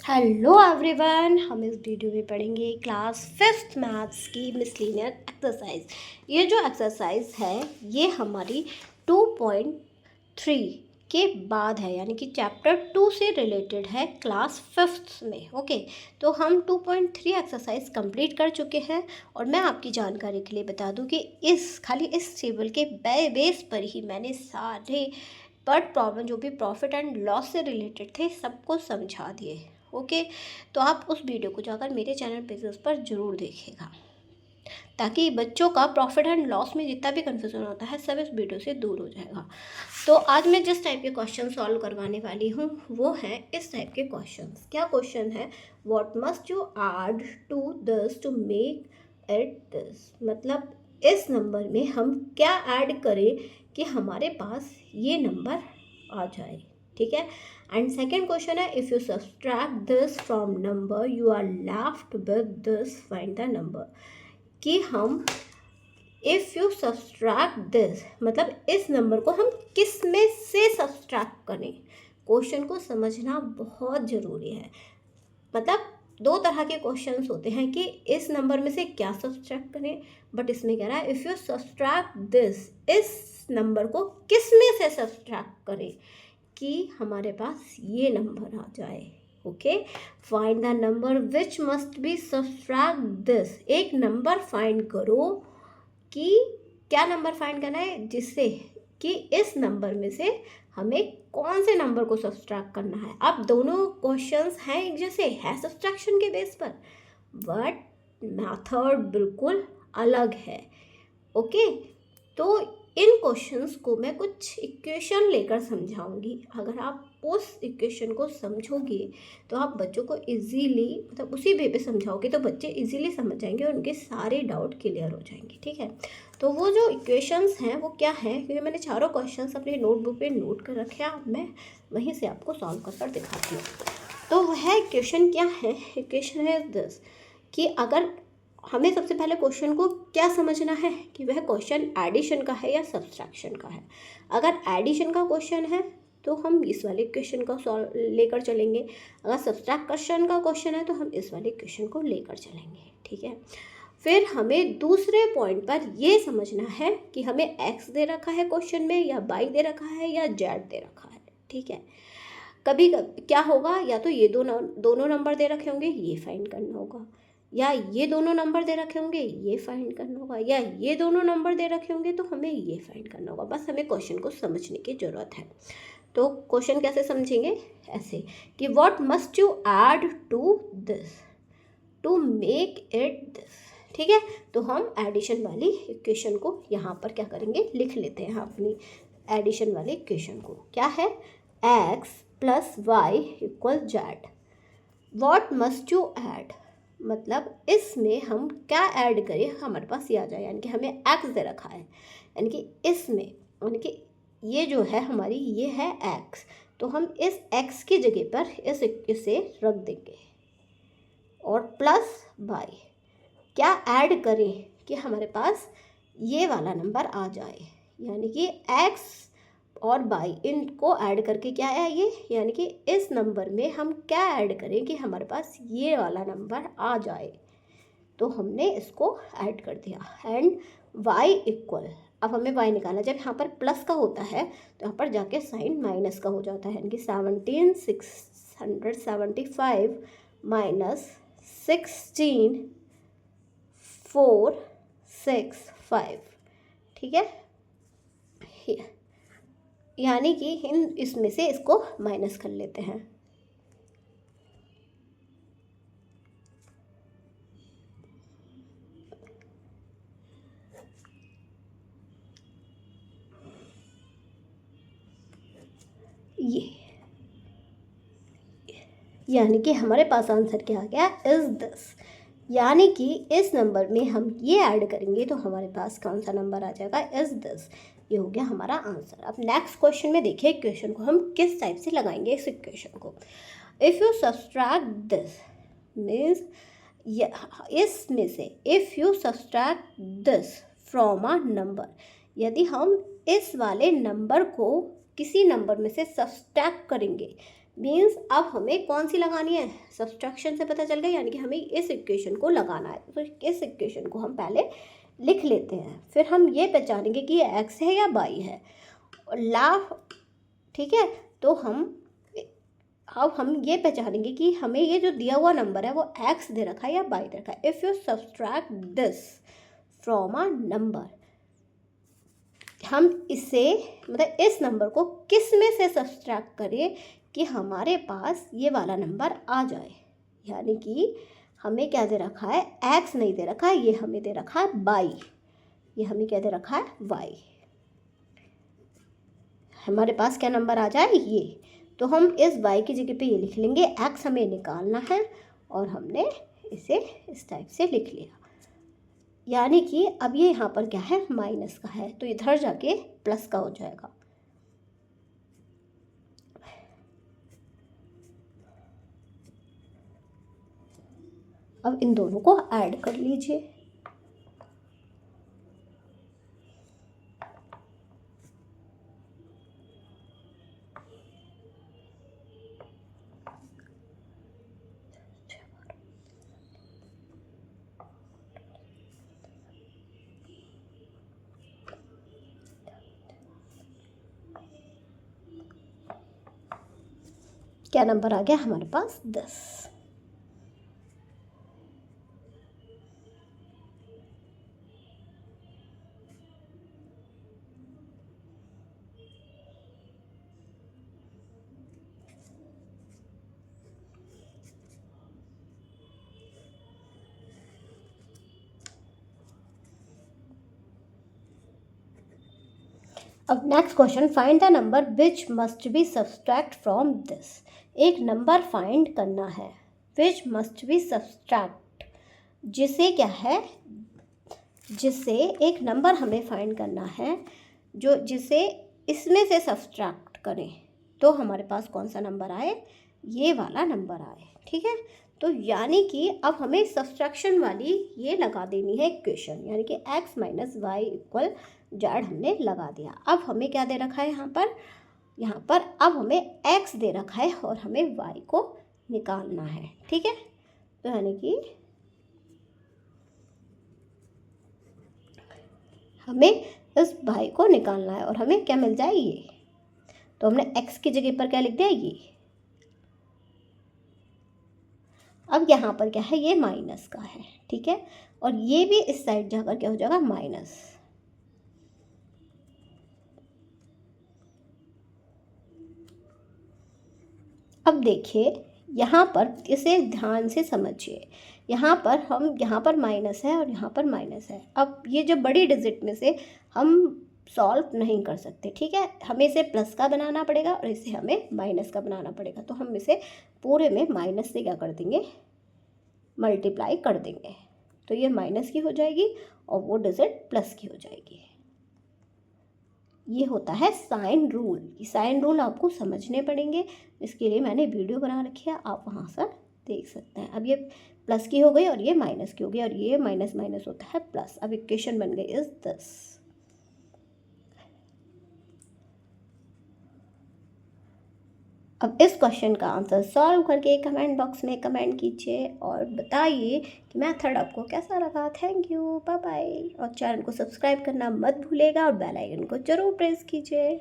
Hello everyone, हम इस video में पढ़ेंगे क्लास 5th मैथ्स की मिसलिनियस एक्सरसाइज। ये जो एक्सरसाइज है ये हमारी 2.3 के बाद है, यानी कि चैप्टर 2 से रिलेटेड है क्लास 5th में। ओके, तो हम 2.3 एक्सरसाइज कंप्लीट कर चुके हैं और मैं आपकी जानकारी के लिए बता दूं कि खाली इस टेबल के बेस पर ही मैंने सारे बट प्रॉब्लम जो भी प्रॉफिट एंड लॉस से रिलेटेड थे सबको समझा दिए। ओके, तो आप उस वीडियो को जाकर मेरे चैनल पेजेस पर ज़रूर देखिएगा ताकि बच्चों का प्रॉफिट एंड लॉस में जितना भी कन्फ्यूज़न होता है सब इस वीडियो से दूर हो जाएगा। तो आज मैं जिस टाइप के क्वेश्चन सॉल्व करवाने वाली हूँ वो है इस टाइप के क्वेश्चंस। क्या क्वेश्चन है? What must you add to this to make it this, मतलब इस नंबर में हम क्या ऐड करें कि हमारे पास ये नंबर आ जाए। ठीक है। एंड सेकेंड क्वेश्चन है if you subtract this from number you are left with this, find the number. कि हम इफ़ यू सब्सट्रैक्ट दिस मतलब इस नंबर को हम किस में से सब्सट्रैक्ट करें। क्वेश्चन को समझना बहुत ज़रूरी है। मतलब दो तरह के क्वेश्चंस होते हैं कि इस नंबर में से क्या सब्सट्रैक्ट करें, बट इसमें कह रहा है इफ़ यू सब्सट्रैक्ट दिस, इस नंबर को किस में से सब्सट्रैक्ट करें कि हमारे पास ये नंबर आ जाए। Okay, find the number which must be subtract this. एक नंबर फाइंड करो कि क्या नंबर फाइंड करना है जिससे कि इस नंबर में से हमें कौन से नंबर को सब्सट्रैक्ट करना है। अब दोनों क्वेश्चंस हैं एक जैसे, है सब्सट्रैक्शन के बेस पर, बट मेथड बिल्कुल अलग है। ओके, तो इन क्वेश्चंस को मैं कुछ इक्वेशन लेकर समझाऊंगी। अगर आप उस इक्वेशन को समझोगे तो आप बच्चों को इजीली, मतलब उसी वे पे समझाओगे तो बच्चे इजीली समझ जाएंगे और उनके सारे डाउट क्लियर हो जाएंगे। ठीक है, तो वो जो इक्वेशंस हैं वो क्या है, क्योंकि मैंने चारों क्वेश्चंस अपनी नोटबुक पे नोट कर रखे हैं, अब मैं वहीं से आपको सॉल्व कर दिखाती हूँ। तो वह इक्वेशन क्या है? इक्वेशन है दिस कि अगर हमें सबसे पहले क्वेश्चन को क्या समझना है कि वह क्वेश्चन एडिशन का है या सब्सट्रैक्शन का है। अगर एडिशन का क्वेश्चन है तो हम इस वाले क्वेश्चन को सॉल्व लेकर चलेंगे, अगर सब्सट्रैक्शन का क्वेश्चन है तो हम इस वाले क्वेश्चन को लेकर चलेंगे। ठीक है, फिर हमें दूसरे पॉइंट पर ये समझना है कि हमें एक्स दे रखा है क्वेश्चन में, या वाई दे रखा है, या जेड दे रखा है। ठीक है, कभी क्या होगा, या तो ये दोनों नंबर दे रखे होंगे, ये फाइंड करना होगा, या ये दोनों नंबर दे रखे होंगे, ये फाइंड करना होगा, या ये दोनों नंबर दे रखे होंगे तो हमें ये फाइंड करना होगा। बस हमें क्वेश्चन को समझने की ज़रूरत है। तो क्वेश्चन कैसे समझेंगे? ऐसे कि what must you add to this to make it this. ठीक है, तो हम एडिशन वाली इक्वेशन को यहाँ पर क्या करेंगे, लिख लेते हैं अपनी एडिशन वाली इक्वेशन को। क्या है? X plus y equal z. What must you add मतलब इसमें हम क्या ऐड करें हमारे पास ये आ जाए, यानी कि हमें एक्स दे रखा है, यानी कि इसमें, यानी कि ये जो है हमारी ये है एक्स, तो हम इस एक्स की जगह पर इसे रख देंगे और प्लस वाई। क्या ऐड करें कि हमारे पास ये वाला नंबर आ जाए, यानी कि एक्स और बाई इनको ऐड करके क्या है ये, यानी कि इस नंबर में हम क्या ऐड करें कि हमारे पास ये वाला नंबर आ जाए। तो हमने इसको ऐड कर दिया एंड y इक्वल, अब हमें y निकालना, जब यहाँ पर प्लस का होता है तो यहाँ पर जाके साइन माइनस का हो जाता है, यानी कि 17,675 माइनस 16,465। ठीक है, यानी कि इसमें से इसको माइनस कर लेते हैं। ये यानी कि हमारे पास आंसर क्या आ गया, इज दिस। यानी कि इस नंबर में हम ये ऐड करेंगे तो हमारे पास कौन सा नंबर आ जाएगा, इज दिस। ये हो गया हमारा आंसर। अब नेक्स्ट क्वेश्चन में देखिए इक्वेशन को हम किस टाइप से लगाएंगे इस इक्वेशन को। If you subtract this means इसमें से, if you subtract this from a number, यदि हम इस वाले नंबर को किसी नंबर में से सब्सट्रैक्ट करेंगे, मीन्स अब हमें कौन सी लगानी है, सब्सट्रैक्शन से पता चल गया, यानी कि हमें इस इक्वेशन को लगाना है। तो इस इक्वेशन को हम पहले लिख लेते हैं, फिर हम ये पहचानेंगे कि ये x है या y है। ठीक है, तो हम ये पहचानेंगे कि हमें ये जो दिया हुआ नंबर है वो x दे रखा है या y दे रखा है। If you subtract this from a number, हम इसे मतलब इस नंबर को किस में से सब्सट्रैक्ट करें कि हमारे पास ये वाला नंबर आ जाए। यानी कि हमें क्या दे रखा है, x नहीं दे रखा है, ये हमें दे रखा है y। ये हमें क्या दे रखा है, y। हमारे पास क्या नंबर आ जाए, ये। तो हम इस y की जगह पे ये लिख लेंगे, x हमें निकालना है और हमने इसे इस टाइप से लिख लिया। यानी कि अब ये यहाँ पर क्या है, माइनस का है, तो इधर जाके प्लस का हो जाएगा। अब इन दोनों को ऐड कर लीजिए। क्या नंबर आ गया हमारे पास, 10। अब next question, find the number which must be subtract from this. एक नंबर फाइंड करना है, विच मस्ट बी सब्सट्रैक्ट, जिसे क्या है, जिसे एक नंबर हमें फाइंड करना है जो जिसे इसमें से सब्सट्रैक्ट करें तो हमारे पास कौन सा नंबर आए, ये वाला नंबर आए। ठीक है, तो यानी कि अब हमें सब्सट्रैक्शन वाली ये लगा देनी है इक्वेशन, यानी कि x minus y equal z हमने लगा दिया। अब हमें क्या दे रखा है यहाँ पर अब हमें x दे रखा है और हमें y को निकालना है। ठीक है, तो यानी कि हमें इस y को निकालना है और हमें क्या मिल जाए, ये। तो हमने x की जगह पर क्या लिख दिया, ये। अब यहाँ पर क्या है, ये माइनस का है। ठीक है, और ये भी इस साइड जाकर क्या हो जाएगा, माइनस। अब देखिए यहाँ पर इसे ध्यान से समझिए, यहाँ पर माइनस है और यहाँ पर माइनस है। अब ये जो बड़ी डिजिट में से हम सॉल्व नहीं कर सकते। ठीक है, हमें इसे प्लस का बनाना पड़ेगा और इसे हमें माइनस का बनाना पड़ेगा। तो हम इसे पूरे में माइनस से क्या कर देंगे, मल्टीप्लाई कर देंगे, तो ये माइनस की हो जाएगी और वो डिजिट प्लस की हो जाएगी। ये होता है साइन रूल। ये साइन रूल आपको समझने पड़ेंगे, इसके लिए मैंने वीडियो बना रखी है, आप वहाँ से देख सकते हैं। अब ये प्लस की हो गई और ये माइनस की हो गई और ये माइनस माइनस होता है प्लस। अब इक्वेशन बन गई इज दिस। अब इस क्वेश्चन का आंसर सॉल्व करके कमेंट बॉक्स में कमेंट कीजिए और बताइए कि मेथड आपको कैसा लगा। Thank you, bye bye. और चैनल को सब्सक्राइब करना मत भूलिएगा और बेल आइकन को ज़रूर प्रेस कीजिए।